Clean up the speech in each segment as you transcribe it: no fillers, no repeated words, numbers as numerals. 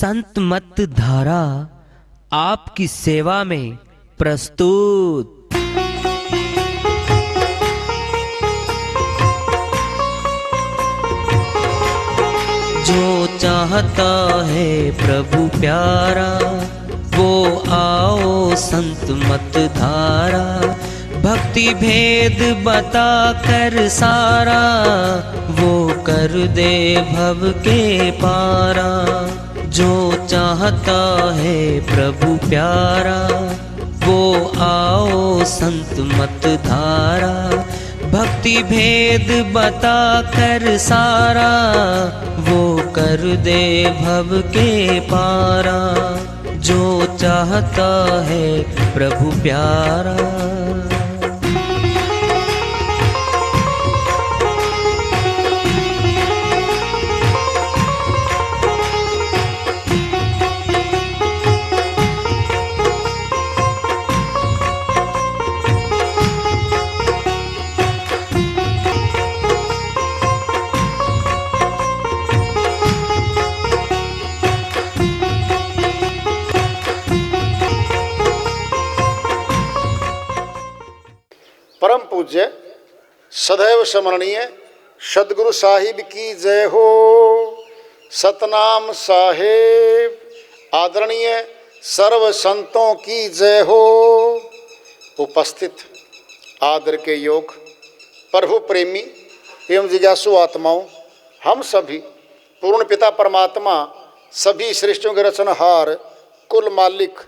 संत मत धारा आपकी सेवा में प्रस्तुत। जो चाहता है प्रभु प्यारा वो आओ संत मत धारा, भक्ति भेद बता कर सारा वो कर दे भव के पारा। जो चाहता है प्रभु प्यारा वो आओ संत मत धारा, भक्ति भेद बता कर सारा वो कर दे भव के पारा। जो चाहता है प्रभु प्यारा। परम पूज्य सदैव स्मरणीय सदगुरु साहिब की जय हो। सतनाम साहेब आदरणीय सर्व संतों की जय हो। उपस्थित आदर के योग प्रभु प्रेमी एवं जिज्ञासु आत्माओं, हम सभी पूर्ण पिता परमात्मा सभी सृष्टियों के रचनहार कुल मालिक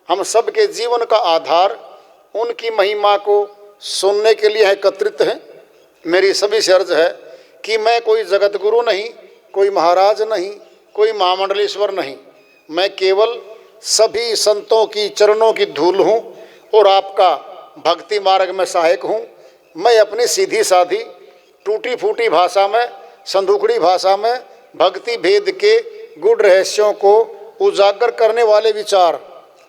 हम सब के जीवन का आधार उनकी महिमा को सुनने के लिए एकत्रित हैं। मेरी सभी से अर्ज है कि मैं कोई जगत गुरु नहीं, कोई महाराज नहीं, कोई महामंडलेश्वर नहीं, मैं केवल सभी संतों की चरणों की धूल हूँ और आपका भक्ति मार्ग में सहायक हूँ। मैं अपनी सीधी साधी टूटी फूटी भाषा में, संदूकड़ी भाषा में भक्ति भेद के गुड़ रहस्यों को उजागर करने वाले विचार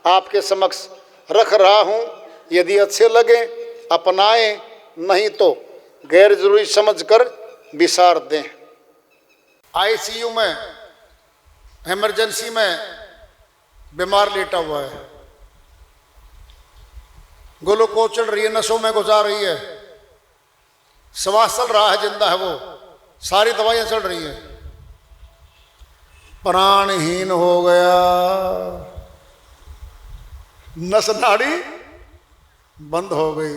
आपके समक्ष रख रहा हूँ। यदि अच्छे लगे अपनाएं, नहीं तो गैर जरूरी समझकर विसार दें। आईसीयू में इमरजेंसी में बीमार लेटा हुआ है, ग्लूकोज चल रही है, नसों में गुजार रही है, श्वास चल रहा है, जिंदा है वो, सारी दवाइयां चल रही हैं, प्राणहीन हो गया, नस नाड़ी बंद हो गई।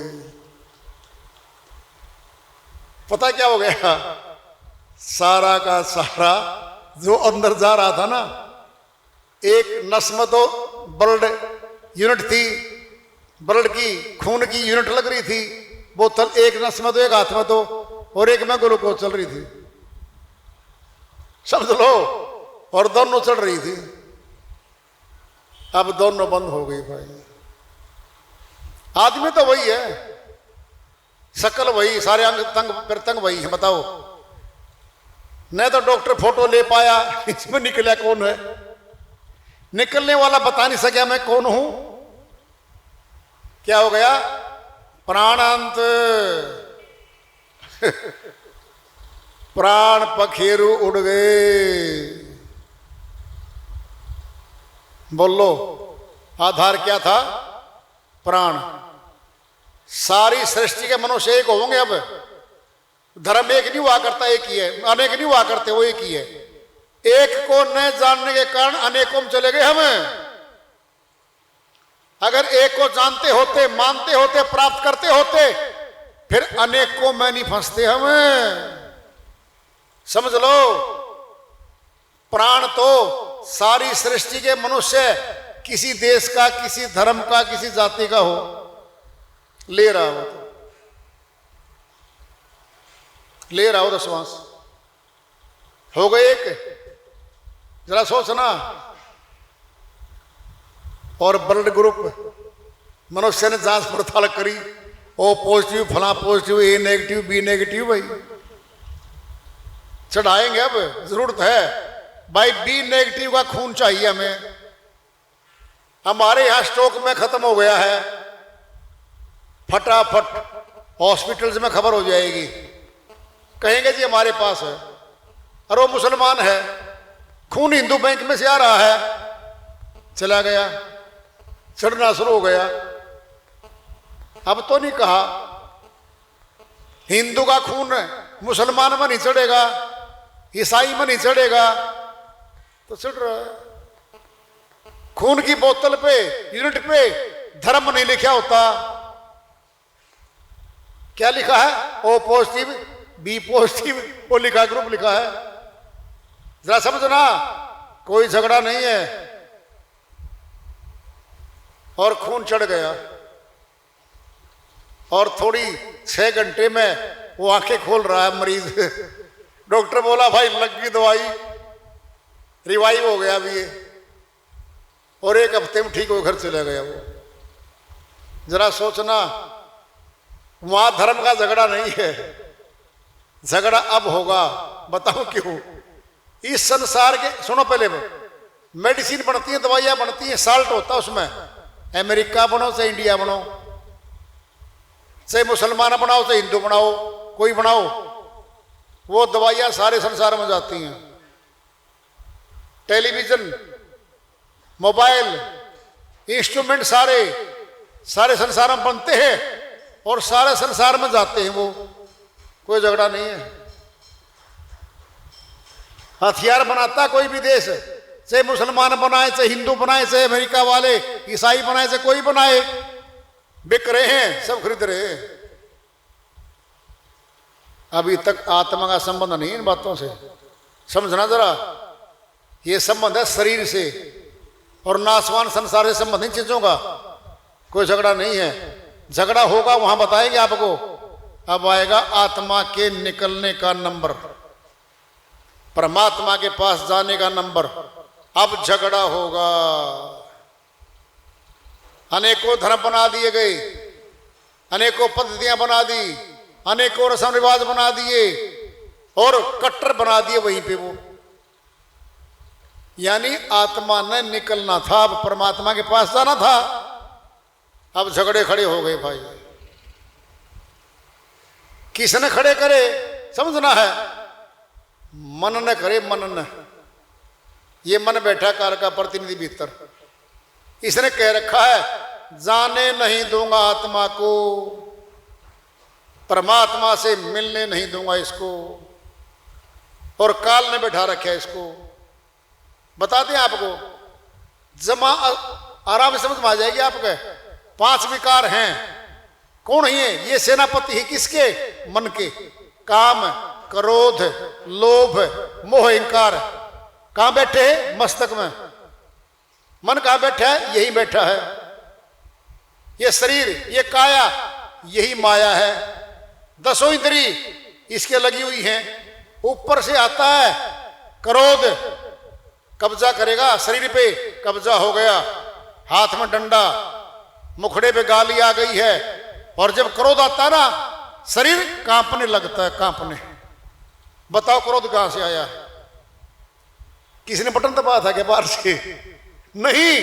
पता क्या हो गया? सारा का सारा जो अंदर जा रहा था ना, एक नस में तो ब्लड यूनिट थी, ब्लड की खून की यूनिट लग रही थी, बोतल एक नस में तो, एक हाथ में तो, और एक में ग्लूकोज चल रही थी, समझ लो, और दोनों चल रही थी। अब दोनों बंद हो गई भाई। आदमी तो वही है, शकल वही, सारे अंग तंग प्रत्यंग वही है। बताओ, नहीं तो डॉक्टर फोटो ले पाया, इसमें निकला कौन है? निकलने वाला बता नहीं सका मैं कौन हूं। क्या हो गया? प्राणांत प्राण पखेरु उड़ गए। बोलो, आधार क्या था? प्राण। सारी सृष्टि के मनुष्य एक होंगे। अब धर्म एक नहीं हुआ करता, एक ही है, अनेक नहीं हुआ करते, वो एक ही है। एक को न जानने के कारण अनेकों में चले गए हमें। अगर एक को जानते होते, मानते होते, प्राप्त करते होते, फिर अनेकों में नहीं फंसते हमें। समझ लो, प्राण तो सारी सृष्टि के मनुष्य, किसी देश का, किसी धर्म का, किसी जाति का हो, ले रहा हो, ले रहा हो तो श्वास हो गए एक। जरा सोचना। और ब्लड ग्रुप मनुष्य ने जांच पड़ताल करी, ओ पॉजिटिव, फला पॉजिटिव, ए नेगेटिव, बी नेगेटिव। भाई चढ़ाएंगे, अब जरूरत है भाई। बी नेगेटिव का खून चाहिए हमें। हमारे यहां स्टॉक में खत्म हो गया है, फटाफट हॉस्पिटल्स में खबर हो जाएगी, कहेंगे जी हमारे पास है। और वो मुसलमान है, खून हिंदू बैंक में से आ रहा है, चला गया, चढ़ना शुरू हो गया। अब तो नहीं कहा हिंदू का खून मुसलमान में नहीं चढ़ेगा, ईसाई में नहीं चढ़ेगा, तो चढ़ रहा है। खून की बोतल पे, यूनिट पे धर्म नहीं लिखा होता, क्या लिखा है? ओ पॉजिटिव, बी पॉजिटिव, वो लिखा, ग्रुप लिखा है। जरा समझना, कोई झगड़ा नहीं है। और खून चढ़ गया, और थोड़ी 6 घंटे में वो आंखें खोल रहा है मरीज। डॉक्टर बोला भाई लग गई दवाई, रिवाइव हो गया अभी ये, और 1 हफ्ते में ठीक हो घर चला गया वो। जरा सोचना, वहां धर्म का झगड़ा नहीं है, झगड़ा अब होगा। बताओ क्यों? इस संसार के, सुनो पहले, मेडिसिन बनती है, दवाइयां बनती है, साल्ट होता है उसमें, अमेरिका बनो चाहे इंडिया बनो, चाहे मुसलमान बनाओ चाहे हिंदू बनाओ, कोई बनाओ, वो दवाइयां सारे संसार में जाती हैं। टेलीविजन, मोबाइल, इंस्ट्रूमेंट सारे संसार में बनते हैं और सारे संसार में जाते हैं वो, कोई झगड़ा नहीं है। हथियार बनाता कोई भी देश, चाहे मुसलमान बनाए, चाहे हिंदू बनाए, चाहे अमेरिका वाले, ईसाई बनाए, चाहे कोई बनाए, बिक रहे हैं, सब खरीद रहे हैं। अभी तक आत्मा का संबंध नहीं इन बातों से, समझना जरा। ये संबंध है शरीर से और नाशवान संसार से संबंध इन चीजों का, कोई झगड़ा नहीं है। झगड़ा होगा वहां बताएंगे आपको। अब आएगा आत्मा के निकलने का नंबर, परमात्मा के पास जाने का नंबर। अब झगड़ा होगा। अनेकों धर्म बना दिए गए, अनेकों पद्धतियां बना दी, अनेकों रस्म रिवाज बना दिए और कट्टर बना दिए वहीं पे वो। यानी आत्मा ने निकलना था, अब परमात्मा के पास जाना था। अब झगड़े खड़े हो गए भाई। किसने खड़े करे समझना है, मन न करे, मन न। ये मन बैठा कार का प्रतिनिधि भीतर, इसने कह रखा है जाने नहीं दूंगा आत्मा को, परमात्मा से मिलने नहीं दूंगा इसको, और काल ने बैठा रखा है इसको। बता दें आपको, जमा आराम से समझ में आ जाएगी आपके। 5 विकार हैं, कौन है ये? सेनापति है किसके? मन के। काम, क्रोध, लोभ, मोह, अहंकार कहां बैठे हैं? मस्तक में। मन कहां बैठा है? यही बैठा है। ये शरीर, ये काया, यही माया है। 10 इंद्री इसके लगी हुई हैं। ऊपर से आता है क्रोध, कब्जा करेगा शरीर पे, कब्जा हो गया। हाथ में डंडा, मुखड़े पे गाली आ गई है। और जब क्रोध आता ना, शरीर कांपने लगता है, कांपने। बताओ क्रोध कहां से आया? किसी ने बटन दबाया था क्या बाहर से? नहीं,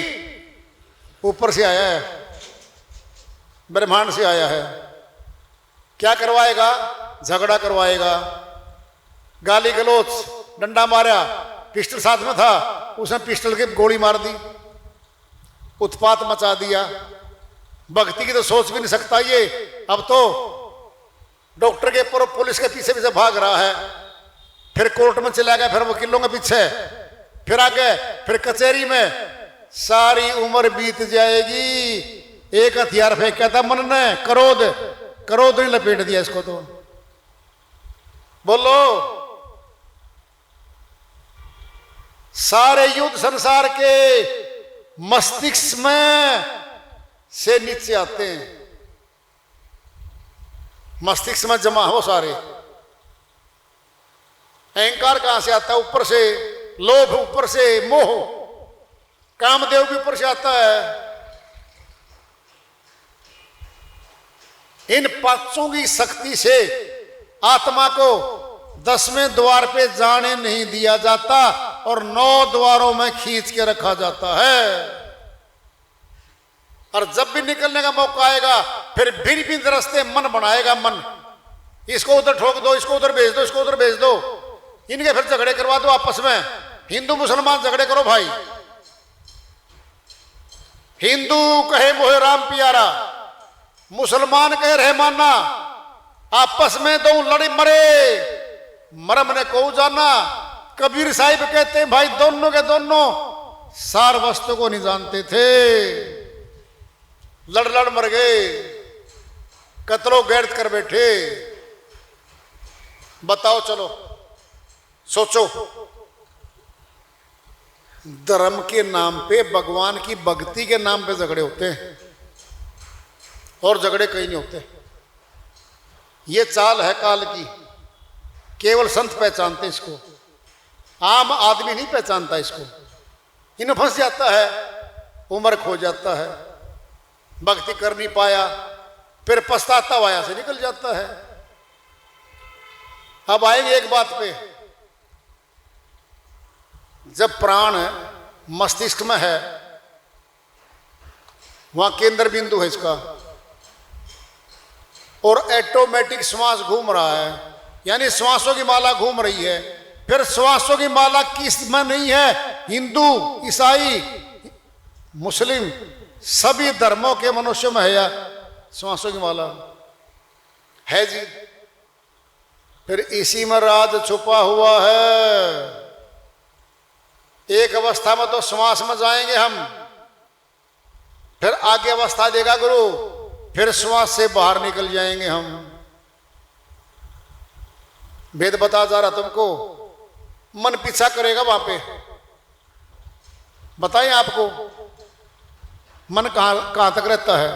ऊपर से आया है, ब्रह्मांड से आया है। क्या करवाएगा? झगड़ा करवाएगा। गाली गलोच, डंडा मारा, पिस्टल साथ में था, उसने पिस्टल की गोली मार दी, उत्पात मचा दिया। भक्ति की तो सोच भी नहीं सकता ये। अब तो डॉक्टर के ऊपर पुलिस के पीछे पीछे भाग रहा है, फिर कोर्ट में चला गया, फिर वकीलों के पीछे, फिर आगे, फिर कचहरी में। सारी उम्र बीत जाएगी। एक हथियार फेंका था मन ने, क्रोध, क्रोध ने लपेट दिया इसको। तो बोलो, सारे युद्ध संसार के मस्तिष्क में से नीचे आते हैं, मस्तिष्क में जमा हो सारे। अहंकार कहां से आता है? ऊपर से। लोभ ऊपर से, मोह, कामदेव भी ऊपर से आता है। इन 5 की शक्ति से आत्मा को 10वें द्वार पे जाने नहीं दिया जाता और 9 द्वारों में खींच के रखा जाता है। और जब भी निकलने का मौका आएगा, फिर भिन्न भिन्न रास्ते मन बनाएगा। मन, इसको उधर ठोक दो, इसको उधर भेज दो, इसको उधर भेज दो, इनके फिर झगड़े करवा दो आपस में। हिंदू मुसलमान झगड़े करो भाई, हिंदू कहे मोहे राम प्यारा, मुसलमान कहे रहमाना, आपस में दो लड़े मरे मरम ने को जाना। कबीर साहिब कहते हैं भाई दोनों के दोनों सार वस्तु को नहीं जानते थे, लड़ लड़ मर गए, कतलो गैरत कर बैठे। बताओ चलो सोचो, धर्म के नाम पे, भगवान की भक्ति के नाम पे झगड़े होते हैं और झगड़े कहीं नहीं होते। ये चाल है काल की, केवल संत पहचानते इसको, आम आदमी नहीं पहचानता इसको। इन फंस जाता है, उम्र खो जाता है, भक्ति कर नहीं पाया, फिर पछताता वाया से निकल जाता है। अब आएंगे एक बात पे, जब प्राण मस्तिष्क में है, वहां केंद्र बिंदु है इसका, और ऑटोमेटिक श्वास घूम रहा है, यानी श्वासों की माला घूम रही है। फिर श्वासों की माला किस में नहीं है? हिंदू, ईसाई, मुस्लिम, सभी धर्मों के मनुष्य में है या श्वासों की माला है जी। फिर इसी में राज छुपा हुआ है। एक अवस्था में तो श्वास में जाएंगे हम, फिर आगे अवस्था देगा गुरु, फिर श्वास से बाहर निकल जाएंगे हम। वेद बता जा रहा तुमको, मन पीछा करेगा वहां पे। बताएं आपको मन कहां तक रहता है?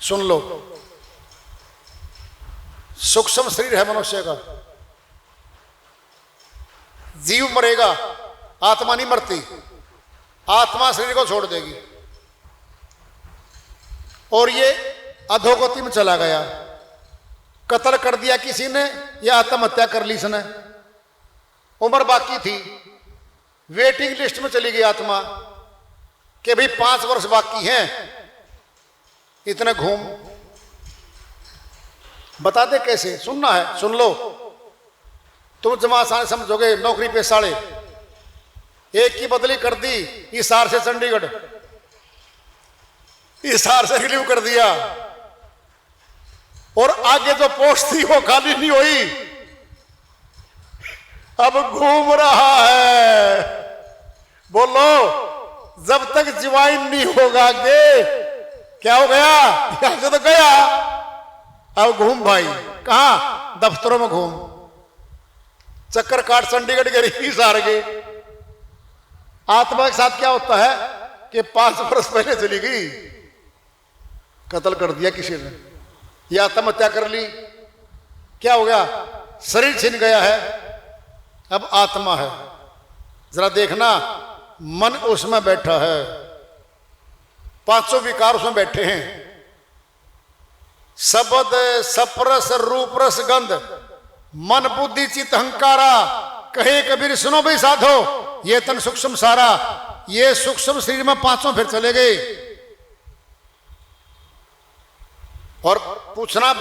सुन लो, सूक्ष्म शरीर है मनुष्य का, जीव मरेगा, आत्मा नहीं मरती। आत्मा शरीर को छोड़ देगी और ये अधोगति में चला गया। कत्ल कर दिया किसी ने या आत्महत्या कर ली इसने, उम्र बाकी थी, वेटिंग लिस्ट में चली गई आत्मा कि भाई 5 वर्ष बाकी हैं, इतने घूम। बता दे कैसे? सुनना है, सुन लो, तुम जमा आसान समझोगे। नौकरी पे साड़े, एक की बदली कर दी हिसार से चंडीगढ़, हिसार से रिलीव कर दिया, और आगे जो पोस्ट थी वो खाली नहीं हुई, अब घूम रहा है। बोलो, जब तक ज्वाइन नहीं होगा आगे क्या हो गया? यहां से तो गया, अब घूम भाई। कहां? दफ्तरों में घूम, चक्कर काट चंडीगढ़ के हिसार गए। आत्मा के साथ क्या होता है कि 5 वर्ष पहले चली गई, कत्ल कर दिया किसी ने या आत्महत्या कर ली, क्या हो गया? शरीर छिन गया है, अब आत्मा है। जरा देखना, मन उसमें बैठा है, 500 विकार उसमें बैठे हैं। शब्द, सप्रस, रूप, रस, गंध, मन, बुद्धि, चित्त, अहंकारा। कहे कबीर सुनो भाई साधो, ये तन सूक्ष्म सारा। ये सूक्ष्म शरीर में 500 फिर चले गए। और पूछना,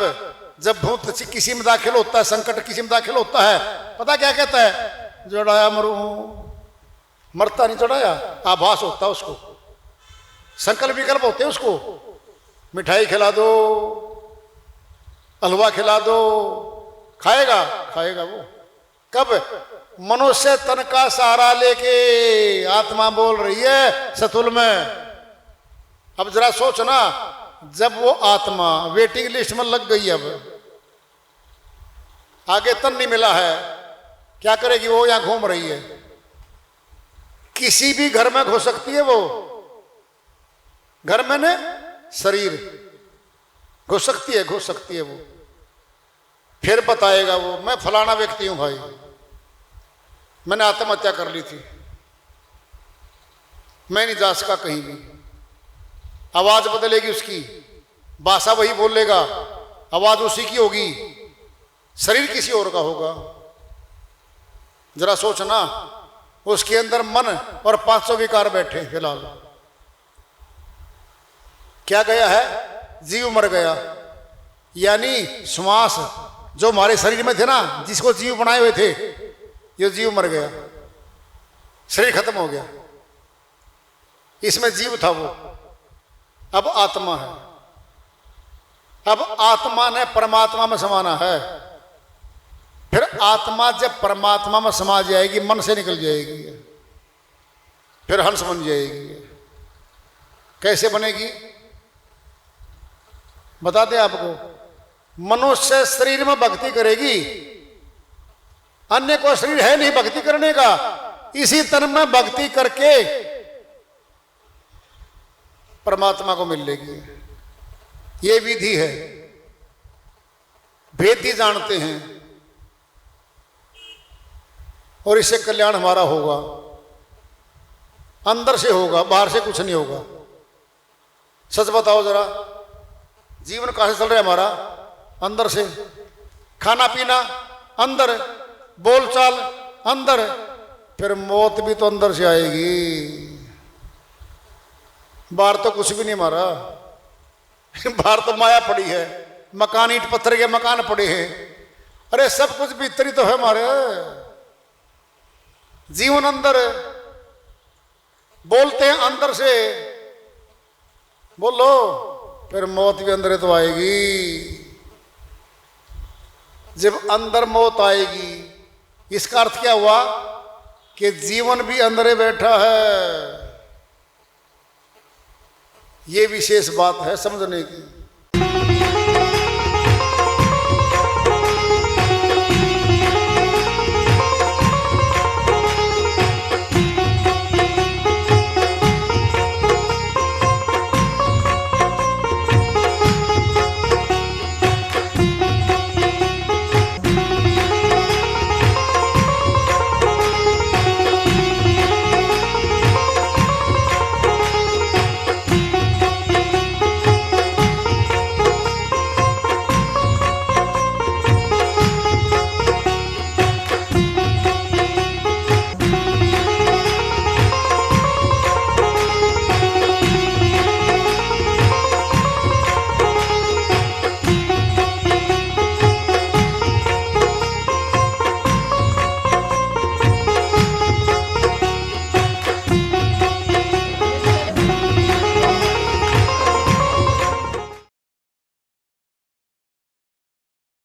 जब भूत किसी में दाखिल होता है, संकट किसी में दाखिल होता है, पता क्या कहता है? चढ़ाया मरू, मरता नहीं, चढ़ाया। आभास होता है उसको, संकल्प विकल्प होते हैं उसको। मिठाई खिला दो, हलवा खिला दो, खाएगा, खाएगा वो। कब? मनुष्य तन का सहारा लेके आत्मा बोल रही है सतुल में। अब जरा सोचना, जब वो आत्मा वेटिंग लिस्ट में लग गई, अब आगे तन नहीं मिला है, क्या करेगी वो? यहां घूम रही है, किसी भी घर में घुस सकती है वो। घर में ने शरीर घुस सकती है, घुस सकती है वो। फिर बताएगा वो, मैं फलाना व्यक्ति हूं भाई, मैंने आत्महत्या कर ली थी, मैं नहीं जा सका कहीं भी। आवाज बदलेगी उसकी, भाषा वही बोलेगा, आवाज उसी की होगी, शरीर किसी और का होगा। जरा सोचना, उसके अंदर मन और 500 विकार बैठे। फिलहाल क्या गया है? जीव मर गया, यानी श्वास जो हमारे शरीर में थे ना, जिसको जीव बनाए हुए थे, ये जीव मर गया। शरीर खत्म हो गया, इसमें जीव था वो, अब आत्मा है। अब आत्मा ने परमात्मा में समाना है। फिर आत्मा जब परमात्मा में समा जाएगी, मन से निकल जाएगी, फिर हंस बन जाएगी। कैसे बनेगी बता दें आपको। मनुष्य शरीर में भक्ति करेगी, अन्य को शरीर है नहीं भक्ति करने का, इसी तन में भक्ति करके परमात्मा को मिल लेगी। ये विधि है, भेदी जानते हैं, और इससे कल्याण हमारा होगा, अंदर से होगा, बाहर से कुछ नहीं होगा। सच बताओ जरा, जीवन कहां से चल रहा है हमारा? अंदर से। खाना पीना अंदर, बोलचाल अंदर, फिर मौत भी तो अंदर से आएगी। बाहर तो कुछ भी नहीं हमारा, बाहर तो माया पड़ी है, मकान ईंट पत्थर के मकान पड़े हैं। अरे सब कुछ भीतर ही तो है हमारे। जीवन अंदर, बोलते हैं अंदर से, बोलो, फिर मौत भी अंदर तो आएगी। जब अंदर मौत आएगी, इसका अर्थ क्या हुआ कि जीवन भी अंदर बैठा है। ये विशेष बात है समझने की।